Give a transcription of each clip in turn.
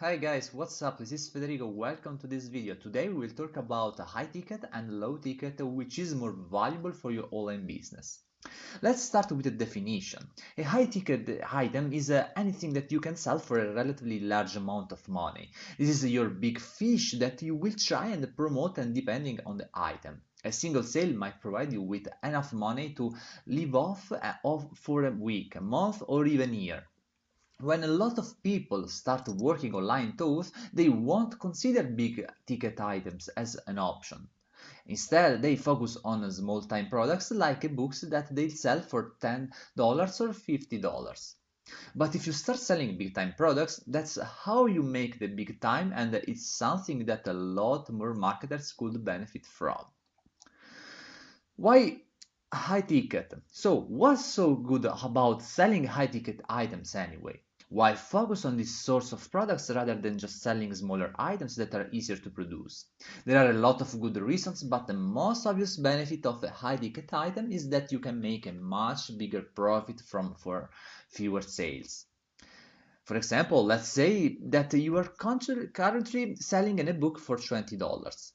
Hi guys, what's up? This is Federico. Welcome to this video. Today we will talk about a high ticket and low ticket, which is more valuable for your online business. Let's start with the definition. A high ticket item is anything that you can sell for a relatively large amount of money. This is your big fish that you will try and promote, and depending on the item. A single sale might provide you with enough money to live off for a week, a month, or even a year. When a lot of people start working online tools, they won't consider big ticket items as an option. Instead, they focus on small time products like ebooks that they sell for $10 or $50. But if you start selling big time products, that's how you make the big time, and it's something that a lot more marketers could benefit from. Why high ticket? So, what's so good about selling high ticket items anyway? Why focus on this source of products rather than just selling smaller items that are easier to produce? There are a lot of good reasons, but the most obvious benefit of a high ticket item is that you can make a much bigger profit for fewer sales. For example, let's say that you are currently selling an ebook for $20.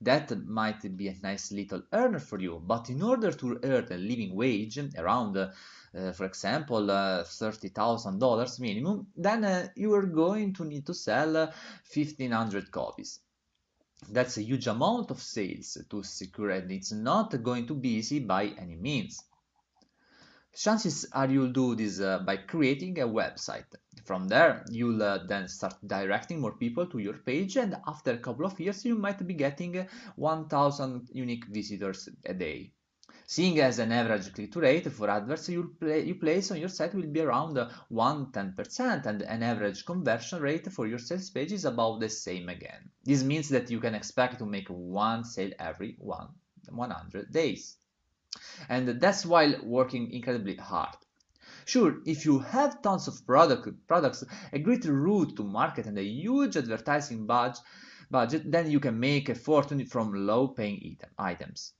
That might be a nice little earner for you, but in order to earn a living wage around, for example, $30,000 minimum, then you are going to need to sell 1,500 copies. That's a huge amount of sales to secure, and it's not going to be easy by any means. Chances are you'll do this by creating a website. From there, you'll then start directing more people to your page, and after a couple of years, you might be getting 1,000 unique visitors a day. Seeing as an average click-through rate for adverts you place on your site will be around 110%, and an average conversion rate for your sales page is about the same again. This means that you can expect to make one sale every 100 days. And that's while working incredibly hard. Sure, if you have tons of products, a great route to market, and a huge advertising budget, then you can make a fortune from low-paying items.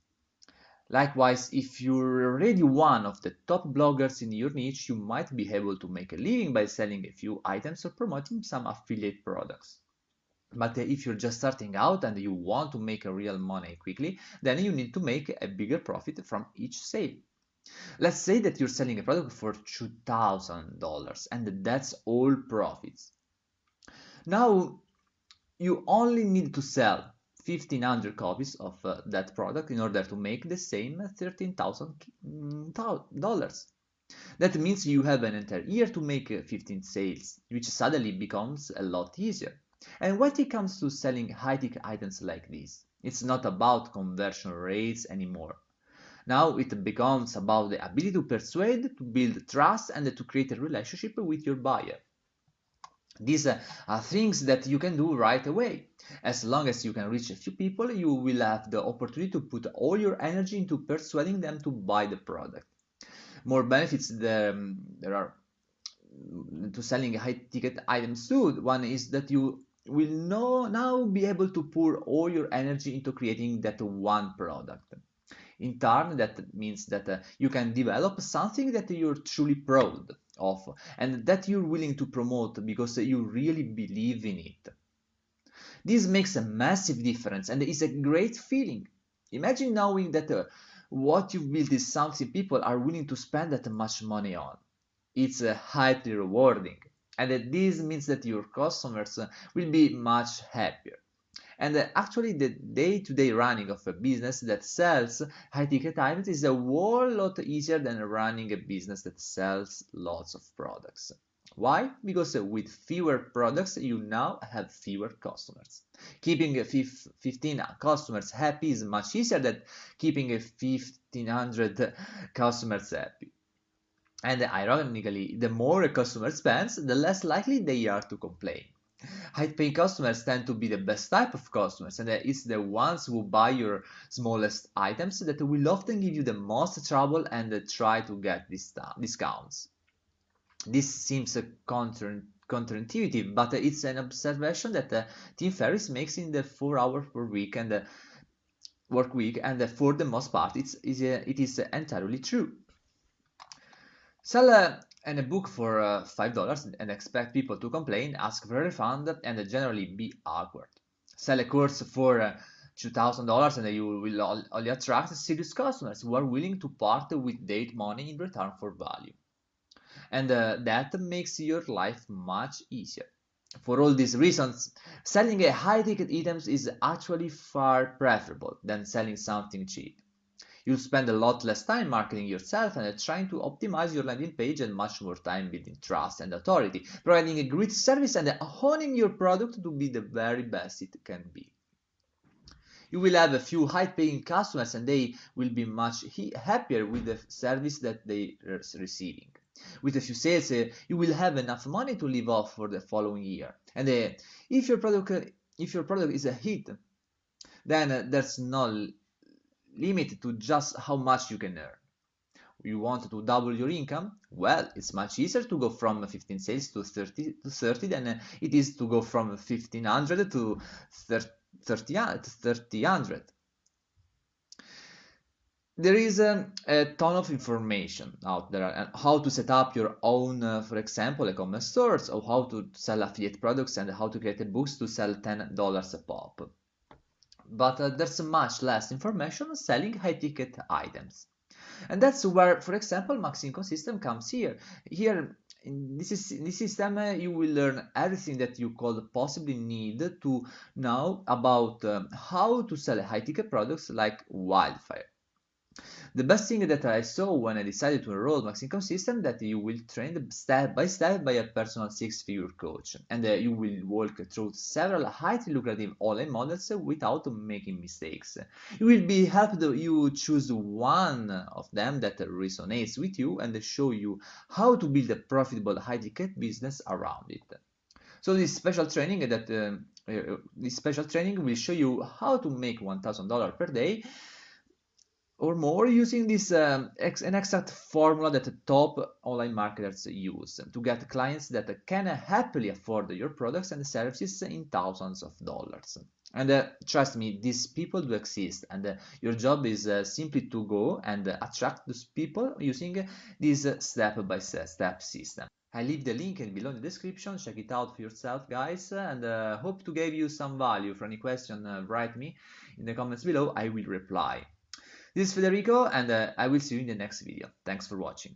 Likewise, if you're already one of the top bloggers in your niche, you might be able to make a living by selling a few items or promoting some affiliate products. But if you're just starting out and you want to make a real money quickly, then you need to make a bigger profit from each sale. Let's say that you're selling a product for $2,000 and that's all profits. Now you only need to sell 1,500 copies of that product in order to make the same $13,000. That means you have an entire year to make 15 sales, which suddenly becomes a lot easier. And when it comes to selling high-ticket items like this, it's not about conversion rates anymore. Now it becomes about the ability to persuade, to build trust, and to create a relationship with your buyer. These are things that you can do right away. As long as you can reach a few people, you will have the opportunity to put all your energy into persuading them to buy the product. More benefits there are to selling high-ticket items too. One is that you will now be able to pour all your energy into creating that one product. In turn, that means that you can develop something that you're truly proud of and that you're willing to promote because you really believe in it. This makes a massive difference and is a great feeling. Imagine knowing that what you've built is something people are willing to spend that much money on. It's highly rewarding, and this means that your customers will be much happier. And actually, the day-to-day running of a business that sells high-ticket items is a whole lot easier than running a business that sells lots of products. Why? Because with fewer products, you now have fewer customers. Keeping 15 customers happy is much easier than keeping 1,500 customers happy. And ironically, the more a customer spends, the less likely they are to complain. High-paying customers tend to be the best type of customers, and it's the ones who buy your smallest items that will often give you the most trouble and try to get discounts. This seems counterintuitive, but it's an observation that Tim Ferriss makes in the 4-hour per week and work week, and for the most part, it is entirely true. Sell And a book for $5 and expect people to complain, ask for a refund, and generally be awkward. Sell a course for $2,000 and you will only attract serious customers who are willing to part with their money in return for value. And that makes your life much easier. For all these reasons, selling a high-ticket items is actually far preferable than selling something cheap. You'll spend a lot less time marketing yourself and trying to optimize your landing page and much more time building trust and authority, providing a great service and honing your product to be the very best it can be. You will have a few high-paying customers and they will be much happier with the service that they are receiving. With a few sales, you will have enough money to live off for the following year. And if your product is a hit, then there's no limit to just how much you can earn. You want to double your income? Well, it's much easier to go from 15 sales to 30 than it is to go from 1500 to 3000. There is a ton of information out there on how to set up your own, for example, e-commerce stores, or how to sell affiliate products and how to create books to sell $10 a pop. But there's much less information on selling high-ticket items. And that's where, for example, Cinco system comes here. Here, in this system, you will learn everything that you could possibly need to know about how to sell high-ticket products like wildfire. The best thing that I saw when I decided to enroll Cinco system that you will train step by step by a personal six-figure coach, and you will walk through several highly lucrative online models without making mistakes. You will be helped you choose one of them that resonates with you and show you how to build a profitable high-ticket business around it. So this special training will show you how to make $1,000 per day or more using this an exact formula that top online marketers use to get clients that can happily afford your products and services in thousands of dollars. And trust me, these people do exist, and your job is simply to go and attract those people using this step-by-step system. I leave the link below in the description. Check it out for yourself, guys, and hope to give you some value. For any question, write me in the comments below. I will reply. This is Federico, and I will see you in the next video. Thanks for watching.